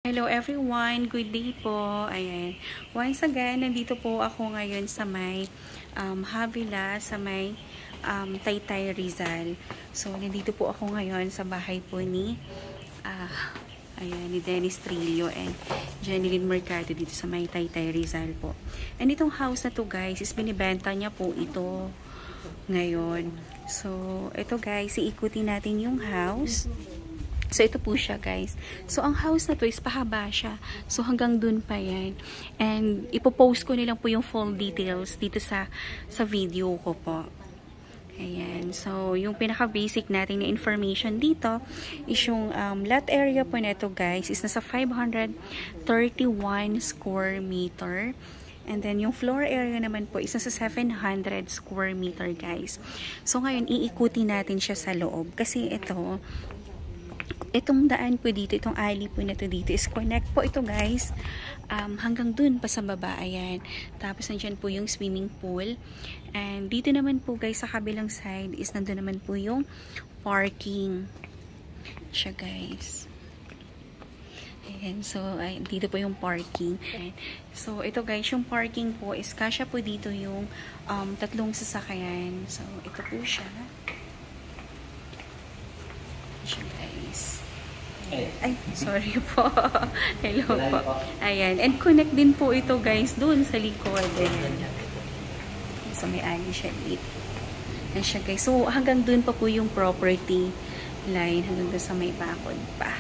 Hello everyone, good day po. Ayan. Once again, nandito po ako ngayon sa may Havila, sa may Taytay Rizal. So, nandito po ako ngayon sa bahay po ni ni Dennis Trillo and Jeneline Mercado dito sa may Taytay Rizal po. And itong house na to guys, is binibenta niya po ito ngayon. So, ito guys, iikutin natin yung house. So, ito po siya, guys. So, ang house na to is pahaba siya. So, hanggang dun pa yan. And, ipopost ko nilang po yung full details dito sa video ko po. Ayan. So, yung pinaka-basic natin na information dito is yung lot area po nito, guys, is nasa 531 square meter. And then, yung floor area naman po is nasa 700 square meter, guys. So, ngayon, iikutin natin siya sa loob. Kasi itong daan po dito, itong alley po na to dito is connect po ito guys hanggang dun pa sa baba, ayan. Tapos nandyan po yung swimming pool. And dito naman po guys sa kabilang side is nandun naman po yung parking siya guys. Ayan, so dito po yung parking. Ayan. So ito guys, yung parking po is kasya po dito yung tatlong sasakyan. So ito po siya. Guys. Ay, sorry po. Hello po. Ayan. And connect din po ito guys doon sa likod. Ayan. So may alley siya dito. Ayan siya guys. So hanggang doon pa po yung property line. Hanggang doon sa may bakod pa.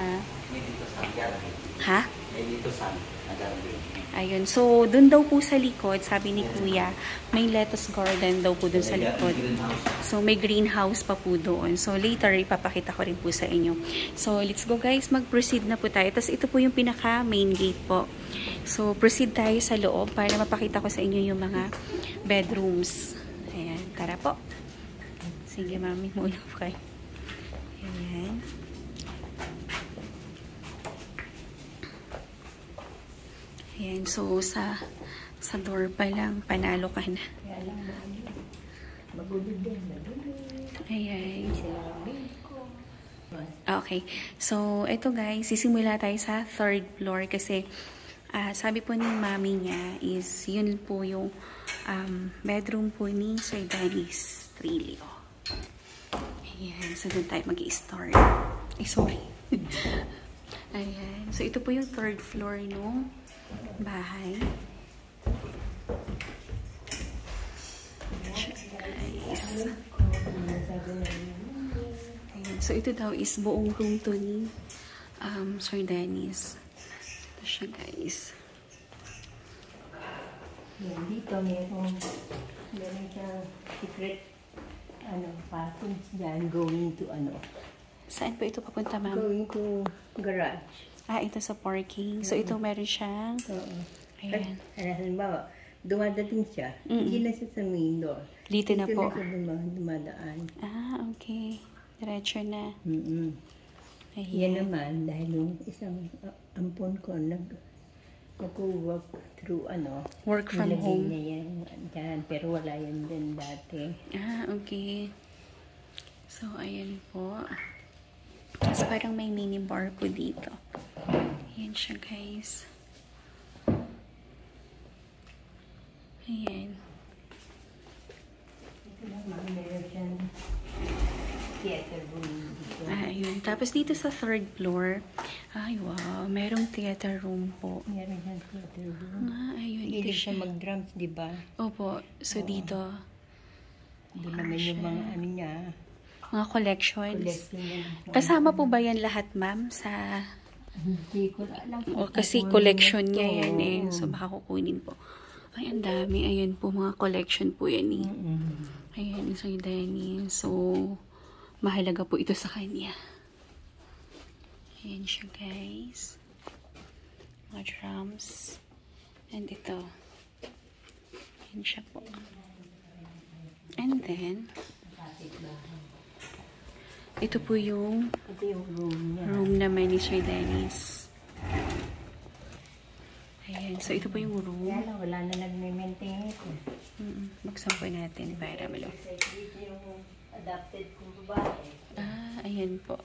Ha? Ha? Ayun. So, dun daw po sa likod, sabi ni Kuya, may lettuce garden daw po dun sa likod. So, may greenhouse pa po doon. So, later, ipapakita ko rin po sa inyo. So, let's go guys. Mag-proceed na po tayo. Tapos, ito po yung pinaka-main gate po. So, proceed tayo sa loob para mapakita ko sa inyo yung mga bedrooms. Ayan. Tara po. Sige, mami. Muna po kayo. Ayan. Ayan, so sa door pa lang, panalo ka na. Ayan. Okay, so ito guys, sisimula tayo sa third floor kasi sabi po ni mami niya is yun po yung bedroom po ni Sir Dennis Trillo. Ayan, so doon tayo mag-i-start. Ay, sorry. Ayan, so ito po yung third floor no bahay. Nice. Ayan. So, ito daw is buong room to ni Sir Dennis. Ito siya, guys. Yan, dito meron siyang secret passage dyan going to Saan po ito papunta, ma'am? going to garage. Ito sa parking. So, ito meron siyang... Ayan. Halimbawa, dumadating siya, hindi na siya sa main door. Dito na po. Dito na siya dumadaan. Okay. Diretso na. Yan Ayan. naman, dahil yung isang ampon ko nag-work through Work from home. niya yan dyan, pero wala yan din dati. Okay. So, ayan po. Tapos parang may mini bar po dito. Ayan siya, guys. Ayan. Ito naman, meron siyang theater room dito. Ayun. Tapos dito sa third floor, ay wow, merong theater room po. Meron siyang theater room. Ayun. Ito Hilig siya. siya mag-drums, di ba? Opo. So, dito. Doon naman yung mga niya. Mga collections. Collection niya. Kasama po ba yan lahat, ma'am? Sa... Hindi ko alam. kasi collection niya yan eh. So, baka kukunin po. Ay, ang dami. Ayan po, mga collection po yan eh. Ayan, Sir Dennis. So, mahalaga po ito sa kanya. Ayan siya, guys. Mga drums. And ito. Ayan siya po. And then, ito po yung room naman ni Sir Dennis. Ayan. So, ito po yung room. Wala na nag-maintain ito. Buksan po natin para malo. Ito yung adopted kong babae. Ayan po.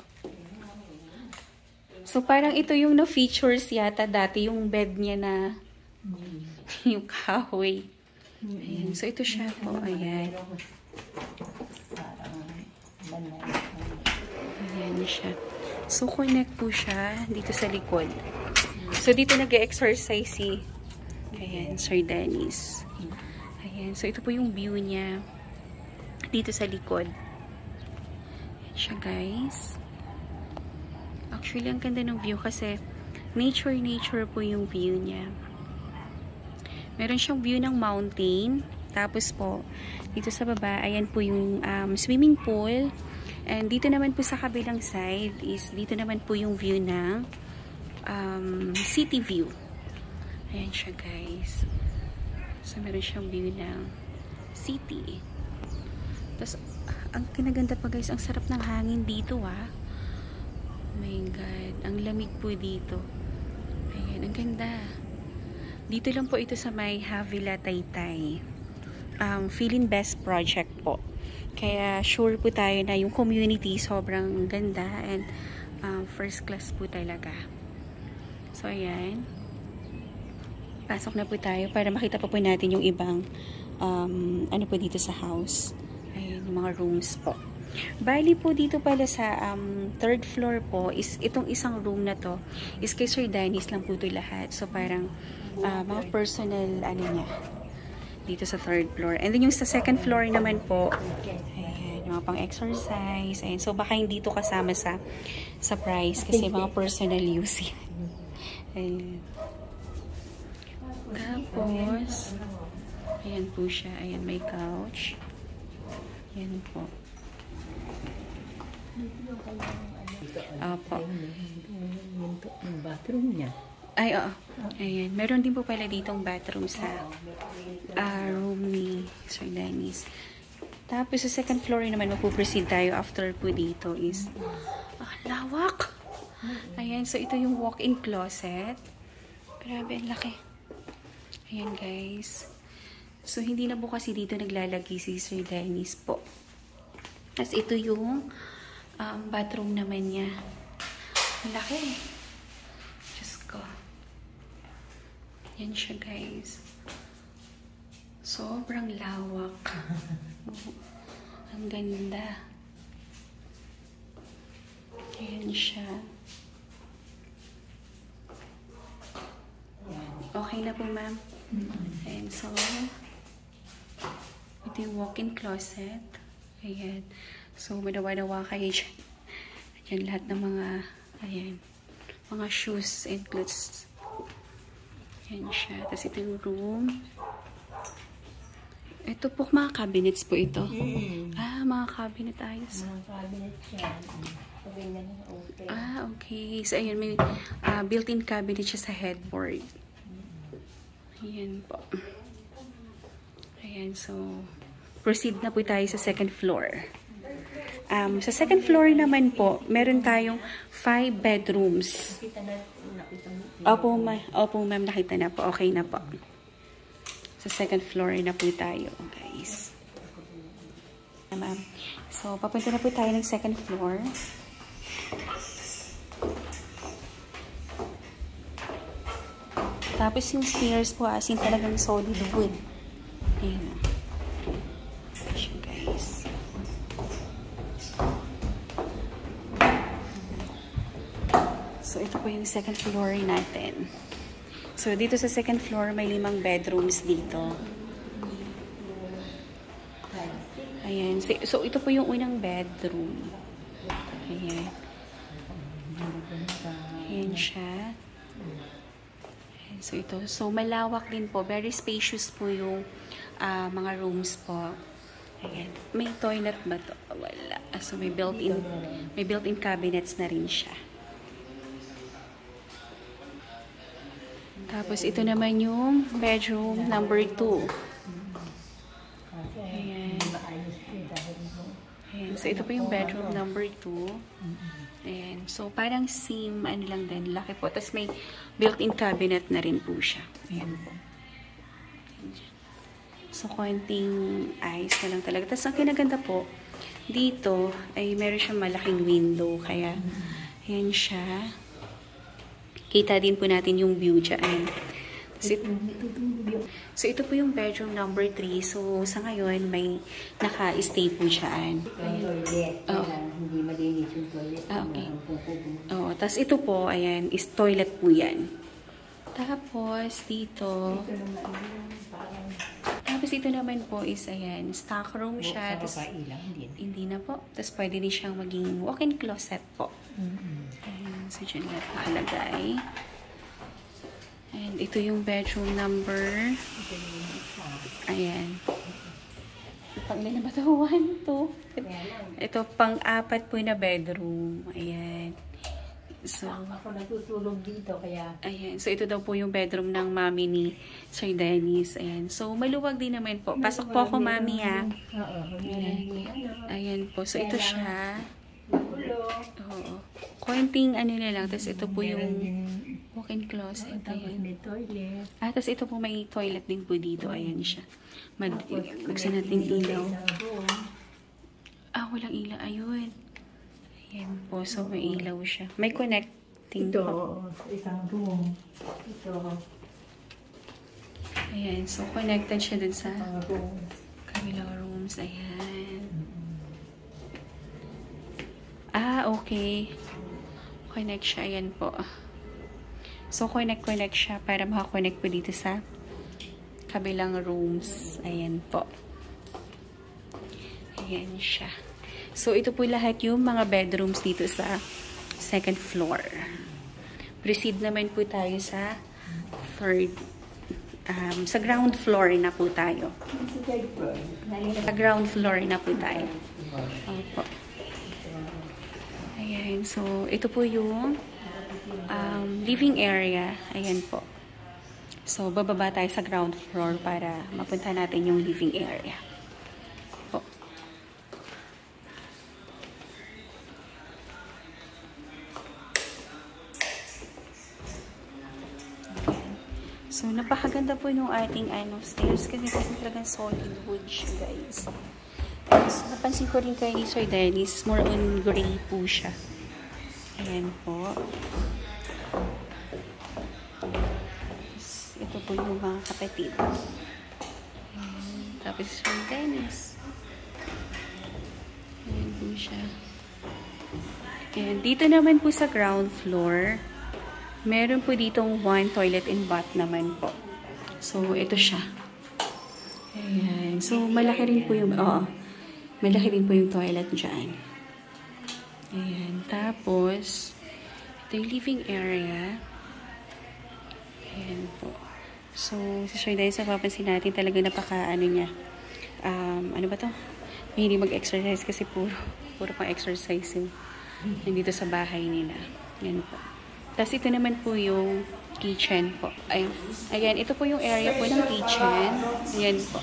So, parang ito yung na-features yata dati, yung bed niya na yung kahoy. Ayan. So, ito siya po. Ayan. Ayan siya. So, connect po siya dito sa likod. So, dito nag-exercise si ayan, Sir Dennis. Ayan. So, ito po yung view niya dito sa likod. Ayan siya, guys. Actually, ang ganda ng view kasi nature po yung view niya. Meron siyang view ng mountain. Tapos po, dito sa baba, ayan po yung swimming pool. And dito naman po sa kabilang side is, dito naman po yung view ng city view. Ayan siya, guys. So, meron siyang view ng city. Tapos, ang kinaganda pa, guys, ang sarap ng hangin dito, ah. Oh my God. Ang lamig po dito. Ayan, ang ganda. Dito lang po ito sa may Havila, Taytay. Feeling Best Project po. Kaya sure po tayo na yung community sobrang ganda and first class po talaga. So, ayan. Pasok na po tayo para makita pa po natin yung ibang ano po dito sa house. Ayan, yung mga rooms po. Bali po dito pala sa third floor po is itong isang room na to is kay Sir Dennis lang po ito lahat. So parang mga personal ano niya dito sa third floor. And then yung sa second floor naman po, ayan, yung mga pang-exercise. Ayan. So baka hindi ito kasama sa price kasi mga personal use yan. Ayan. Tapos, ayan po siya. Ayan, may couch. Ayan po. Opo. Yung bathroom niya. Ay, oo. Ayan. Meron din po pala ditong bathroom sa room ni Sir Dennis. Tapos sa second floor naman, mapuproceed tayo after po dito is lawak! Ayan. So, ito yung walk-in closet. Grabe, ang laki. Ayan, guys. So, hindi na po kasi dito naglalagay si Sir Dennis po. Tapos, ito yung bathroom naman niya. Ang laki. Diyos ko. Yan siya, guys. Sobrang lawak. Ang ganda. Ayan siya. Okay na po, ma'am. Ayan, so ito yung walk-in closet. Ayan. So, madawa-dawa kayo dyan. Ayan, lahat ng mga, ayan, mga shoes and clothes. Ayan siya. Tapos ito yung room. Ito po, mga cabinets po ito. Mga cabinet ayos. Mga cabinet siya. Okay. So, ayan, may built-in cabinet siya sa headboard. Ayan po. Ayan, so, proceed na po tayo sa second floor. Sa second floor naman po, meron tayong 5 bedrooms. Opo, ma'am, nakita na po. Okay na po. Sa second floor na po tayo, guys. Ma'am. So, papunta na po tayo ng second floor. Tapos yung stairs po, as in talagang solid wood. Ayan. Ayan, guys. So, ito po yung second floor natin. So, dito sa second floor, may 5 bedrooms dito. Ayan. So, ito po yung unang bedroom. Ayan. Ayan siya. Ayan. So, ito. So, malawak din po. Very spacious po yung mga rooms po. Ayan. May toilet ba to? Wala. So, may built-in cabinets na rin siya. Tapos, ito naman yung bedroom number 2. Ayan. Ayan. So, ito po yung bedroom number 2. Ayan. So, parang same, ano lang din, laki po. Tapos, may built-in cabinet na rin po siya. Ayan po. So, konting ayos na lang talaga. Tapos, ang kinaganda po, dito, ay meron siyang malaking window. Kaya, ayan siya. Kita din po natin yung view dyan. So, ito po yung bedroom number 3. So, sa ngayon, may naka-stay po dyan. Hindi malinis yung toilet. Okay. Oo, tapos ito po, ayan, is toilet po yan. Tapos, dito, ito naman po is, ayan, stock room siya. Tapos, hindi na po. Tapos, pwede din siyang maging walk-in closet po. Ayan, so, dyan lang nakalagay. And ito yung bedroom number. Ayan. Pang ilan na ba ito? 1, 2. Ito, pang-4 po na bedroom. Ayan. So, ako natutulog dito, kaya... Ayan. So, ito daw po yung bedroom ng mami ni Sir Dennis. Ayan. So, maluwag din naman po. Pasok po ako, mami, ha? Oo. Ayan po. So, ito siya. Oo. Konting ano na lang. Tapos, ito po yung walk-in closet. Ayan. Tapos, ito po may toilet din po dito. Ayan siya. Buksan natin ilaw. Walang ilaw. Ayun. Ayan po. So, may ilaw siya. May connecting ito, po. isang room. Ito. Ayan. So, connected siya dun sa room. kabilang rooms. Ayan. Okay. Connect siya. Ayan po. So, connect siya para makakonect po dito sa kabilang rooms. Ayan po. Ayan siya. So, ito po lahat yung mga bedrooms dito sa second floor. Proceed naman po tayo sa third. Sa ground floor na po tayo. Sa ground floor na po tayo. Opo. Ayan. So, ito po yung living area. Ayan po. So, bababa tayo sa ground floor para mapunta natin yung living area. Po. So, napakaganda po yung ating stairs kasi talagang solid wood siya, guys. Tapos, napansin ko rin kay Sir Dennis, more on gray po siya. Ayan po. Tapos, ito po yung mga kapatid. Ayan. Tapos, Sir Dennis. Ayan po siya. Ayan. Dito naman po sa ground floor, meron po ditong 1 toilet and bath naman po. So, ito siya. Ayan. So, malaki rin po yung, malaki din po yung toilet dyan. Ayan. Tapos, ito yung living area. Ayan po. So, sa Sir Dennis, napapansin natin talaga niya. Ano ba to? Hindi mag-exercise kasi puro pang exercise yung nandito sa bahay nila. Ayan po. Tapos, ito naman po yung kitchen po. Ayan, ito po yung area po ng kitchen. Ayan po.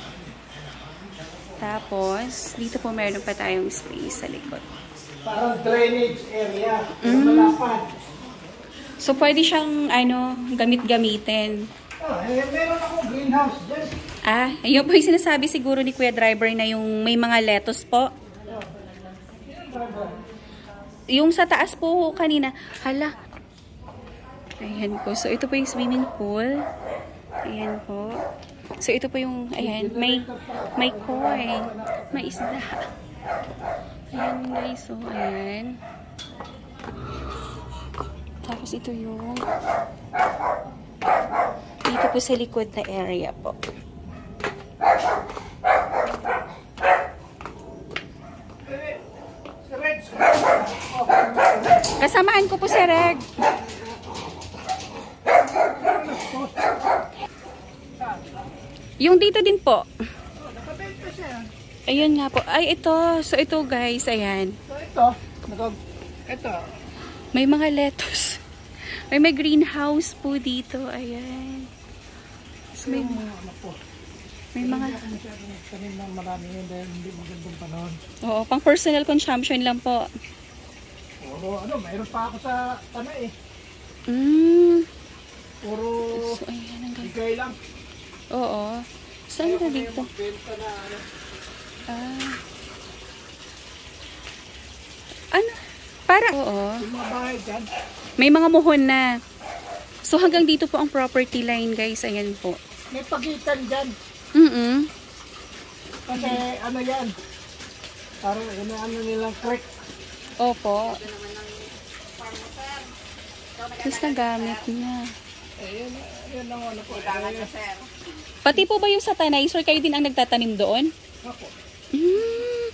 Tapos, dito po meron pa tayong space sa likod. Parang drainage area. Malapad. So, pwede siyang, gamit-gamitin. Meron akong greenhouse dyan. Ayun po yung sinasabi siguro ni Kuya Driver na yung may mga lettuce po. Yung sa taas po kanina, hala. Ayan po. So, ito po yung swimming pool. Ayan po. So, ito po yung, ayan, may koi. May isda. Ayan, guys. So, ayan. Tapos, ito yung dito po sa likod na area po. Kasamaan ko po si Reg. Yung dito din po. Ayun nga po. Ay, ito. So, ito guys. Ayan. Ito. May mga lettuce. May greenhouse po dito. Ayan. So, may mga... Marami yun dahil hindi magandang panahon. Oo, pang personal consumption lang po. Oo, mayroon pa ako sa tanay eh. Puro So, ayan. bigay lang. Oo. Saan ka dito? Ano? Para, oo. Yung mga bahay dyan. May mga muhon na. So, hanggang dito po ang property line, guys. Ayan po. May pagitan dyan. Mm-mm. Kasi ano yan. Parang ano nilang creek. Opo. Tapos nagamit niya. Ayun ang ano po. Pati po ba yung sa tanay, sir, kayo din ang nagtatanim doon? Ako. Mm.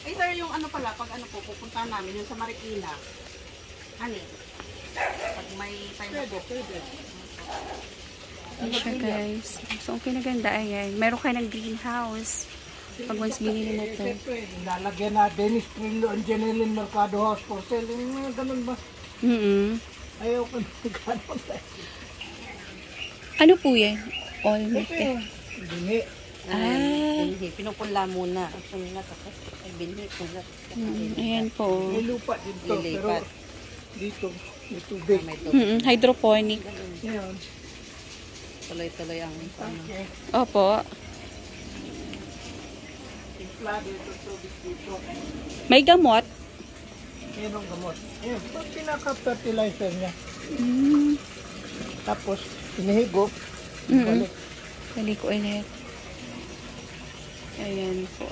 Eh sir, yung ano pala, pag ano po, pupunta namin, yung sa Marikina. Ano pag may time na po. Ayan siya, guys. So, ang pinaganda, ayan. Meron kayo ng greenhouse. Pag once binili mo to. Siyempre, lalagyan na Dennis Trillo and Janelin Mercado House for sale. Yung ganun ba? Ayaw ko na ganun. Ano po yan? All Ito meat. yung binhi. Binhi, pinupunla muna. Tapos binhi, punla. Ayan po. May lupa dito, pero Lilipat. dito, may tubig. May to. Hydroponic. Ngayon, Tuloy-tuloy ang ano. okay. Opo. Timpla dito, tubig dito. May gamot. Mayroong gamot. Ayun, pag pinaka-fertilizer niya. Tapos, hinihigop. Balik. Balik ulit. Ayan po.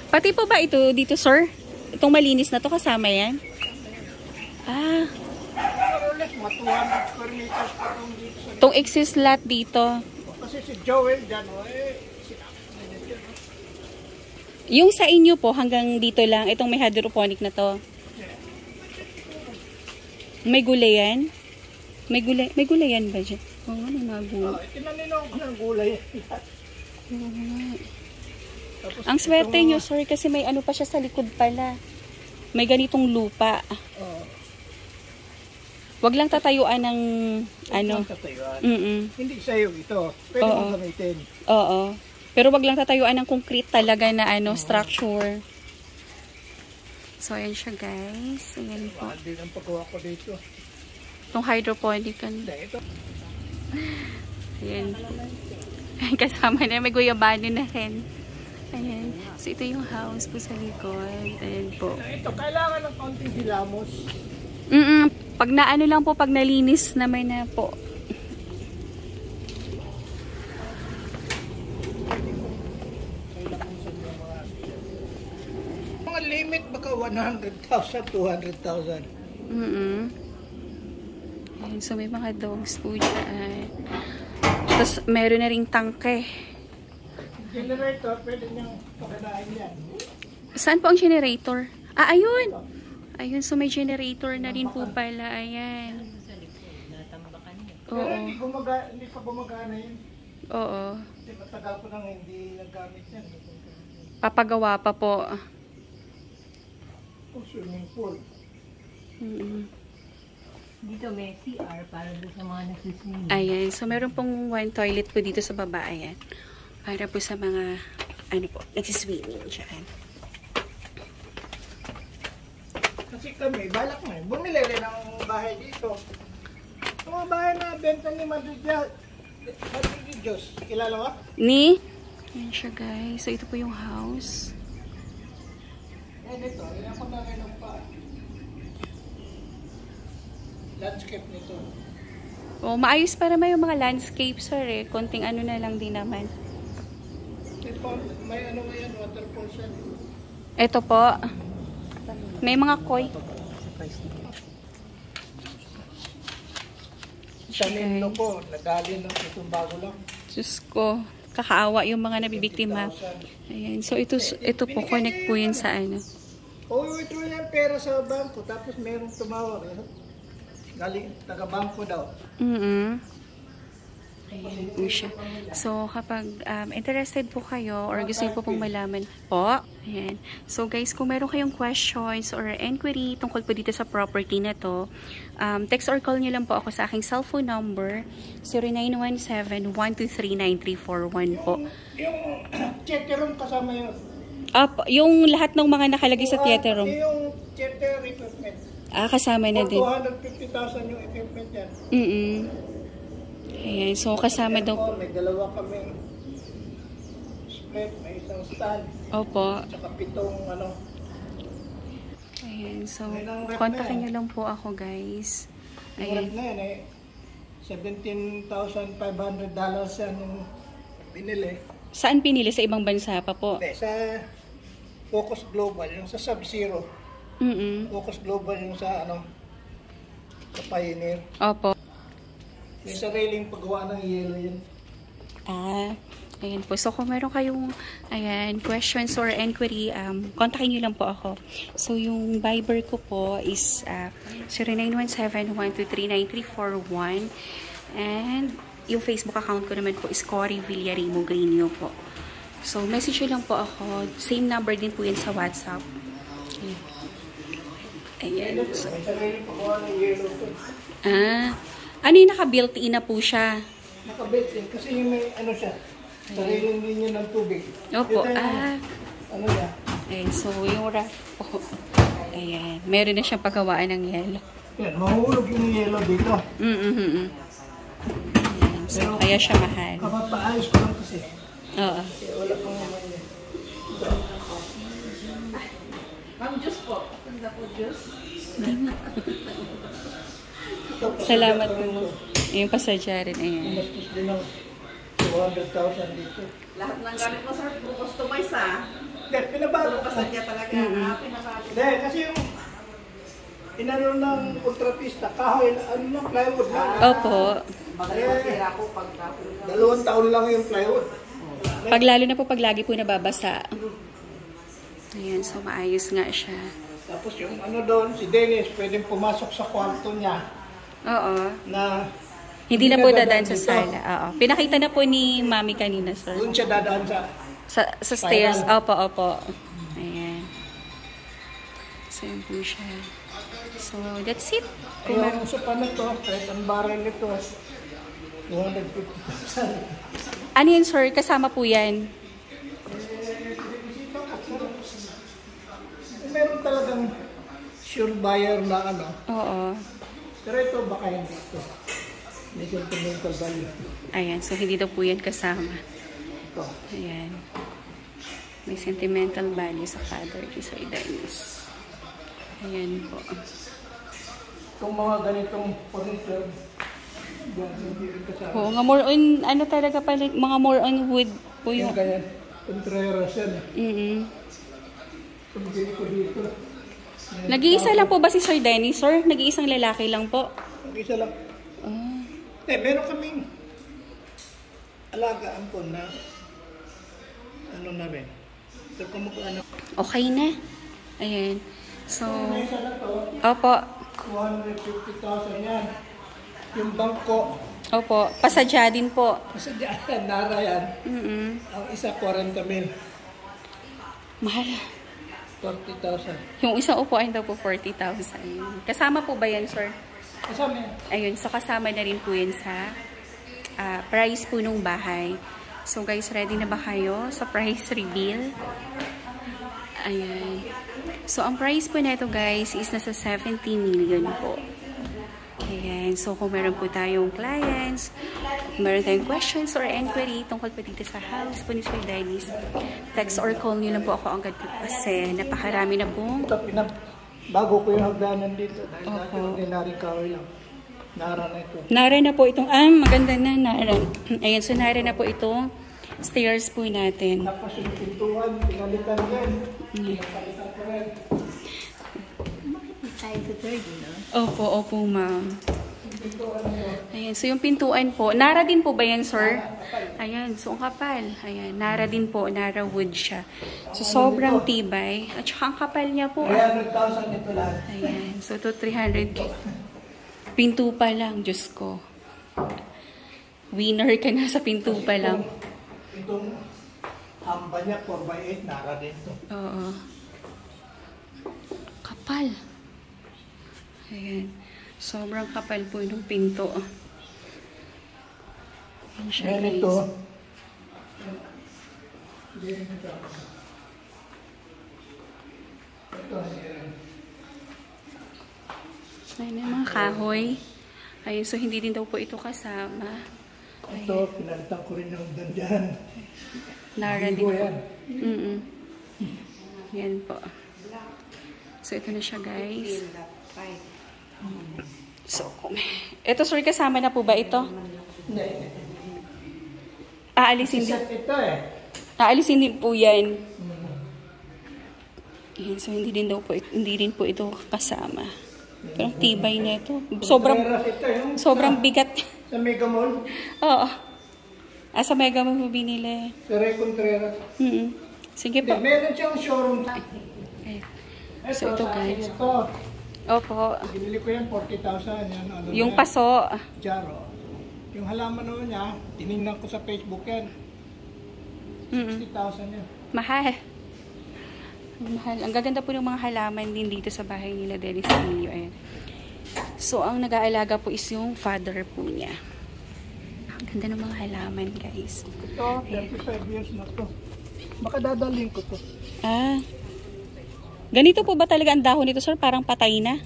Pati po ba ito dito, sir? Itong malinis na to kasama yan? Ah, Pero ulit, mga 200 square meters pa itong dito sa... itong exist lot dito. Kasi si Joel dyan, Yung sa inyo po, hanggang dito lang. Itong may hydroponic na to. May gulay yan? May gulay yan ba dyan? Oo, may mga gulay. Tinanong ko ng gulay. Oo nga. Tapos Ang swerte nyo, sir, kasi may ano pa siya sa likod pala. May ganitong lupa. Wag lang tatayuan ng ano. tatayuan. Hindi sa'yo ito. Pwede Oo. mong gamitin. Oo. Pero wag lang tatayuan ng concrete talaga na ano, structure. So, ayan siya, guys. Ayan po. Mahal din ang paggawa ko dito. Itong hydroponic. Hindi, ito. Ayan. Kasama na. May guyabano na rin. Ayan. So, ito yung house po sa likod. Ayan po. Ito, kailangan ng konting hilamos. Pag naano lang po, pag nalinis naman na po. Mga limit baka 100,000, 200,000. Ayan, so may mga dogs po dyan. Tapos meron na ring tangke. Generator, pwede niyang pakanain yan. Saan po ang generator? Ah, ayun! Ayun, so may generator na rin po pala. Ayan. Pero Oo. hindi pa gumagana yun. Oo. Kasi matagal ko nang hindi naggamit yan. Papagawa pa po. Swimming pool. Dito may CR para doon sa mga nagsiswimming. Ayan. So meron pong one toilet po dito sa baba. Ayan. Para po sa mga ano po, nagsiswimming dyan. Kasi kami, balak na bumili rin ng bahay dito. Yung mga bahay na benta ni Madrid Diyos. Kilala mo? Ni? Ayan siya, guys. So ito po yung house. Dito. Yan ako na rin pa. Landscape nito. Oh, maayos para may yung mga landscape, sir, eh. Konting ano na lang din naman. May ano yan, waterfall yan. Ito po. May mga koi. Sa Nino ko, nagali ng itong bago lang. Diyos ko. Kakaawa yung mga nabibiktima. Ayan. So, ito po. Connect po yun sa ano. Ito yung pera sa bangko. Tapos mayroong tumawag. Galing, taga-bangko daw. Ayan po siya. So, kapag interested po kayo or gusto niyo po pong malaman po, ayan. So, guys, kung meron kayong questions or inquiry tungkol po dito sa property na to, text or call niyo lang po ako sa aking cellphone number, 0917-123-9341 po. Yung theater room kasama yun. Yung lahat ng mga nakalagay sa theater room. Yung theater equipment. Kasama na din. 250,000 yung equipment yan. Ayan, so kasama daw po. May dalawa kaming split, may isang stand. Opo. Tsaka pitong ano. Ayan, so, Ayan ang rep kontakin na nyo lang po ako, guys. Yung Ayan. rep na yan eh, $17,500 yan yung binili. Saan pinili? Sa ibang bansa pa po? Hindi, sa Focus Global, yung sa Sub-Zero. Focus Global yung sa sa Pioneer. Opo. Yung sariling paggawa ng yellow yun. Ayan po. So, kung meron kayong, questions or inquiry, kontakin nyo lang po ako. So, yung Viber ko po is 0917-123-9341. And, yung Facebook account ko naman po is Cory Villarimo Gainio po. So, message nyo lang po ako. Same number din po yan sa WhatsApp. Ayan. So, May sariling paggawa ng yellow to. ano yung naka-built-in na po siya? Nakabit eh, kasi yung may siya, sariling linya ng tubig. Opo, Ito yung, niya. Ayan, so yung rack po. Ayan, meron na siyang pagawaan ng yelo. Yan, mahulog yung yellow dito. Ayan, so Pero, kaya siya mahal. Kapapaayos ko lang kasi. Oo. Kaya wala pang naman niya. Ma'am, juice po. Ganda po, juice. Salamat po. Yung pasadya rin, ayan. Umastos din ng 200,000 dito. Lahat ng gamit mo, sir, customize Hindi, pinabago Pero kasi. pasadya talaga. Pinabago. Hindi, kasi yung inano ng kontrapista, kahoy, plywood lang. Opo. Magaling masira po pag 2 taon lang yung plywood. Pag lalo na po pag lagi po nababasa. Ayan, so maayos nga siya. Tapos yung doon, si Dennis, pwedeng pumasok sa kwarto niya Oo. na Hindi na po dadaan dadaan sa dito. sala. Oo. Pinakita na po ni Mami kanina, sir. Doon siya dadaan sa Sa stairs. Spiral. Opo. Ayan. So, yun po siya. So, that's it. Kung yung sopa na to, kahit ang barrel nito, 250,000. ano yun, sir? Kasama po yan. Meron talagang sure buyer na Oo. Pero ito baka hindi ito. May sentimental value. Ayan. So, hindi daw po yan kasama. Ito. Ayan. May sentimental value sa father ni Sir Dennis. Ayan po. Kung mga ganitong furniture, yan, hindi rin kasama. Oo, nga more on, ano talaga pala, mga more on wood po Yung yung... ganyan, Contreras yan. Kung bili ko dito. Nag-iisa lang po ba si Sir Dennis, sir? Nag-iisang lalaki lang po? Isa lang. Meron kaming alagaan po na na rin. So, kung Okay na. Ayan. So, may isa na to, opo. 250,000 yan. Yung bangko, Opo. Pasadya din po. kasi dyan, nara yan. Ang isa 40,000. Mahal. 40,000. Yung isang upuan daw po 40,000. Kasama po ba yan, sir? Kasama yan. Ayun. So, kasama na rin po yan sa price po nung bahay. So, guys, ready na ba kayo sa price reveal? Ayan. So, ang price po nito, guys, is nasa 70 million po. Ayan. So, kung meron po tayong clients, kung meron tayong questions or inquiry tungkol po dito sa house po ni Sir Dennis, text or call nyo lang po ako agad po kasi napakarami na pong... Ito, bago ko yung hagdanan dito. Dahil Opo. dati ordinary kahoy lang. Nara na ito. Nara na po itong... maganda na, Nara. Ayan. So, Nara na po itong stairs po natin. Tapos yung pintuan, pinalitan yan. Pinalitan ko rin. Tayo sa third, no? Opo, ma'am. Ayan, so yung pintuan po, Nara din po ba yan, sir? Ayan, so ang kapal. Ayan, Nara din po, Nara wood siya. So sobrang tibay. At saka ang kapal niya po. 300,000 ito lahat. Ayan, so to 300K. Pinto pa lang, Diyos ko. Winner ka na sa pinto pa lang. Itong hamba niya, 4x8, nara din to. Oo. Kapal. Ayan. Sobrang kapal po yung pinto. Ayan siya, Ngayon ito, guys. ito, Ayan yung mga kahoy. Ayun, so hindi din daw po ito kasama. ito, pinalitan ko rin yung dandyan. Nara din Bigo po. yan. Yan po. So, ito na siya, guys. So, ito, sir, kasama na po ba ito? Hindi. Aalisin din. Ito eh. Aalisin din po yan. Ayan, so, hindi din po ito kasama. Pero tibay na ito. Sobrang bigat. Sa Mega Mall. Oo. Sa Mega Mall po binili. Sa Ray Contreras. Sige po. Meron siyang showroom. Okay. So, ito, guys. Ito. Opo. Binili ko yan, 40,000. Yan, ano Yung yan? paso. Jaro. Yung halaman naman niya, tinignan ko sa Facebook yan. 60,000 yan. Mahal. Mahal. Ang gaganda po ng mga halaman din dito sa bahay nila, Dennis Emilio. Ayan. So, ang nag-aalaga po is yung father po niya. Ang ganda ng mga halaman, guys. Ito, 35 years na to. Baka dadaling ko to. Ganito po ba talaga ang dahon nito, sir? Parang patay na?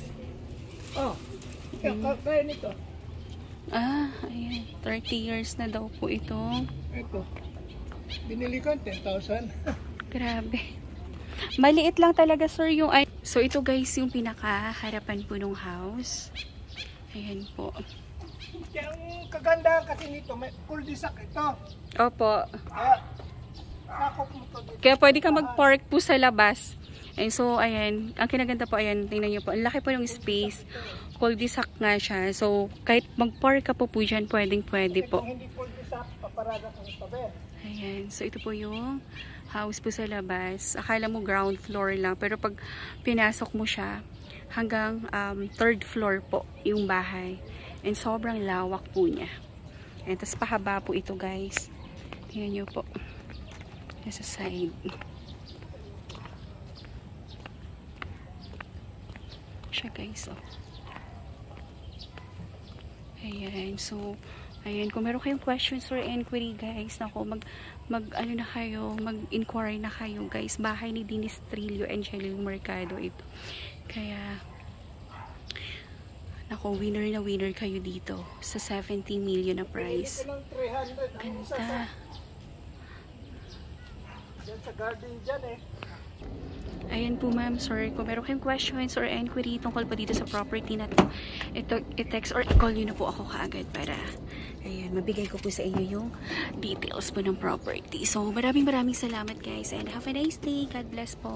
Oh, kaya nito. Ayan. 30 years na daw po ito. Ito. Binili ko 10,000. Grabe. Maliit lang talaga, sir, yung... So, ito, guys, yung pinaka-harapan po ng house. Ayan po. Ang kagandahan kasi nito, may cul-de-sac ito. Opo. Sakop mo to dito. Kaya pwede ka mag-park po sa labas. And so, ayan. Ang kinaganda po, ayan, tingnan nyo po. Ang laki po yung space. Cul-de-sac nga siya. So, kahit mag-park ka po dyan, pwede po. Kung hindi cul-de-sac, paparada ko sa tabi. Ayan. So, ito po yung house po sa labas. Akala mo ground floor lang. Pero pag pinasok mo siya, hanggang third floor po yung bahay. And sobrang lawak po niya. And tas pahaba po ito, guys. Tingnan nyo po. Nasa side. Siya, guys. Oh. Ayan. So, ayan. Kung meron kayong questions or inquiry, guys, nako, ano na kayo, mag-inquire na kayo, guys. Bahay ni Dennis Trillo and Jelly Mercado ito. Kaya, nako, winner na winner kayo dito sa 70 million na price. Ito ng 300. Ganda. Diyan sa garden dyan eh. Ayan po, ma'am. Sorry, kung meron kayong questions or inquiry tungkol pa dito sa property na to, i-text or i-call nyo na po ako kaagad para ayan, mabigay ko po sa inyo yung details po ng property. So, maraming salamat, guys, and have a nice day. God bless po.